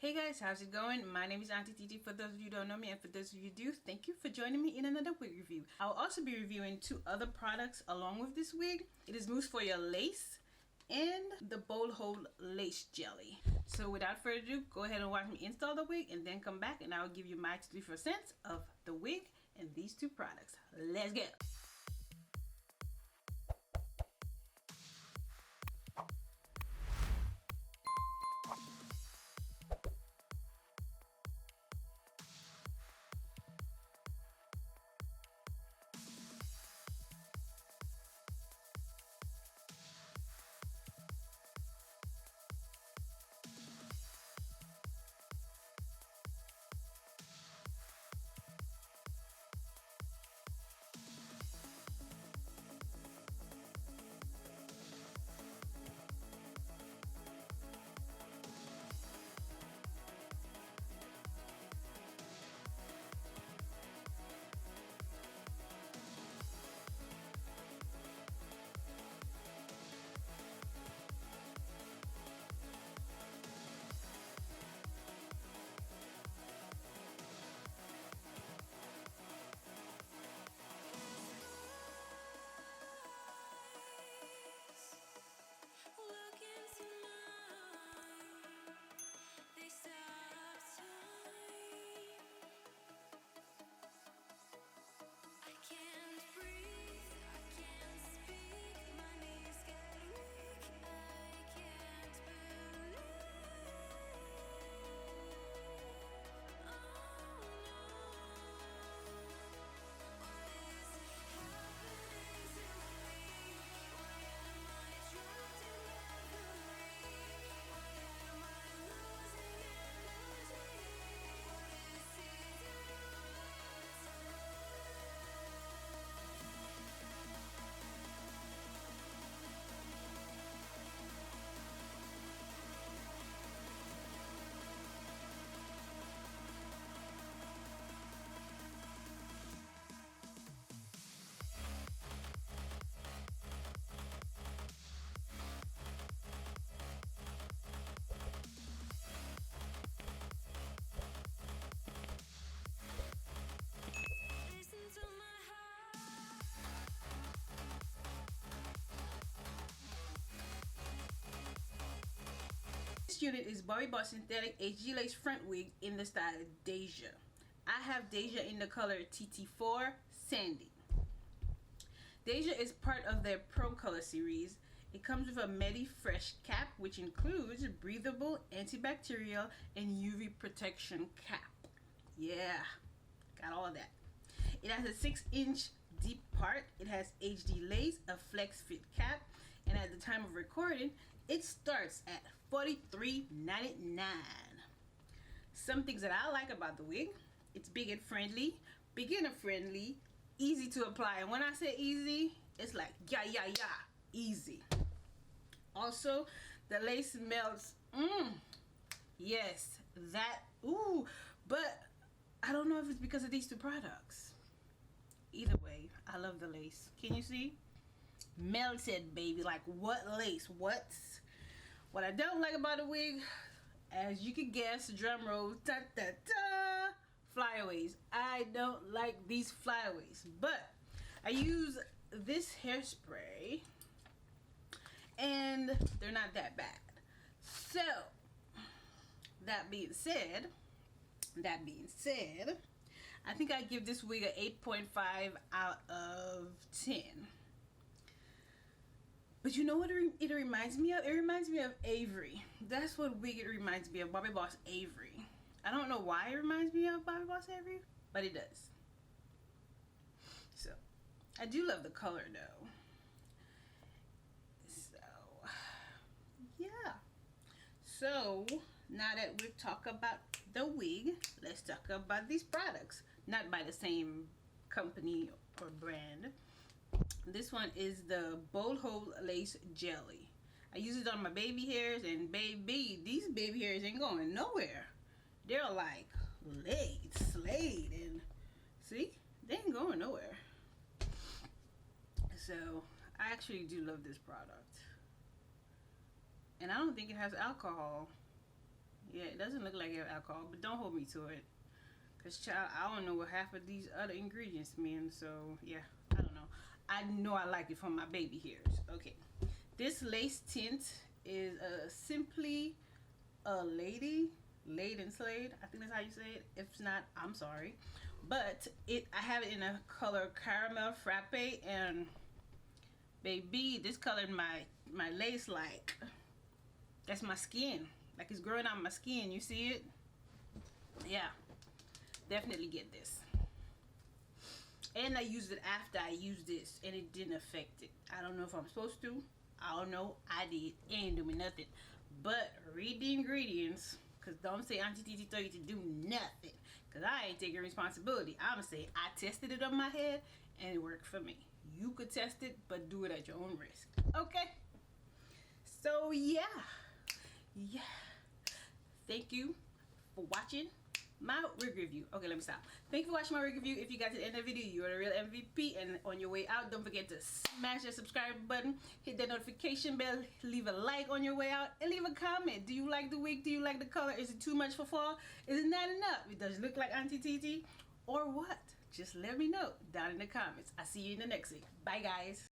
Hey guys, how's it going? My name is Auntie Titi for those of you who don't know me, and for those of you who do, thank you for joining me in another wig review. I'll also be reviewing two other products along with this wig. It is mousse for your lace and the bowl hold lace jelly. So without further ado, go ahead and watch me install the wig and then come back and I'll give you my 2 cents of the wig and these two products. Let's go! This unit is Bobbi synthetic HG lace front wig in the style Deja. I have Deja in the color TT4 Sandy. Deja is part of their Pro Color series. It comes with a Medi Fresh cap, which includes breathable, antibacterial, and UV protection cap. Yeah, got all of that. It has a 6-inch deep part. It has HD lace, a flex fit cap, and at the time of recording, it starts at $43.99. Some things that I like about the wig: it's beginner friendly, easy to apply. And when I say easy, it's like yeah, easy. Also, the lace melts. Yes, that. Ooh, but I don't know if it's because of these two products. Either way, I love the lace. Can you see? Melted, baby. Like, what lace? What I don't like about the wig, as you can guess, drum roll, ta ta ta, flyaways. I don't like these flyaways, but I use this hairspray and they're not that bad. So that being said, I think I give this wig a 8.5 out of 10. But you know what it reminds me of? It reminds me of Avery. That's what wig it reminds me of, Bobbi Boss Avery. I don't know why it reminds me of Bobbi Boss Avery, but it does. So, I do love the color though. So, yeah. So, now that we've talked about the wig, let's talk about these products. Not by the same company or brand. This one is the bowl hold lace jelly. I use it on my baby hairs, and baby, these baby hairs ain't going nowhere. They're like slayed, and see, they ain't going nowhere. So I actually do love this product, and I don't think it has alcohol. Yeah, it doesn't look like it have alcohol, but don't hold me to it. Cause child, I don't know what half of these other ingredients mean. So yeah, I don't know. I know I like it from my baby hairs. Okay, this lace tint is simply a laid and slayed. I think that's how you say it. If not, I'm sorry. But I have it in a color caramel frappe, and baby, this colored my lace like that's my skin. Like it's growing out my skin. You see it? Yeah, definitely get this. And I used it after I used this, and it didn't affect it. I don't know if I'm supposed to. I don't know. I did. It ain't do me nothing. But read the ingredients, because don't say Auntie Titi told you to do nothing. Because I ain't taking responsibility. I'm going to say I tested it on my head, and it worked for me. You could test it, but do it at your own risk. Okay? So, yeah. Yeah. Thank you for watching my wig review. Okay, let me stop. Thank you for watching my wig review. If you got to the end of the video, you're a real MVP. And on your way out, don't forget to smash that subscribe button, hit that notification bell, leave a like on your way out, and leave a comment. Do you like the wig? Do you like the color? Is it too much for fall? Is it not enough? It does look like Auntie Titi, or what? Just let me know down in the comments. I'll see you in the next week. Bye, guys.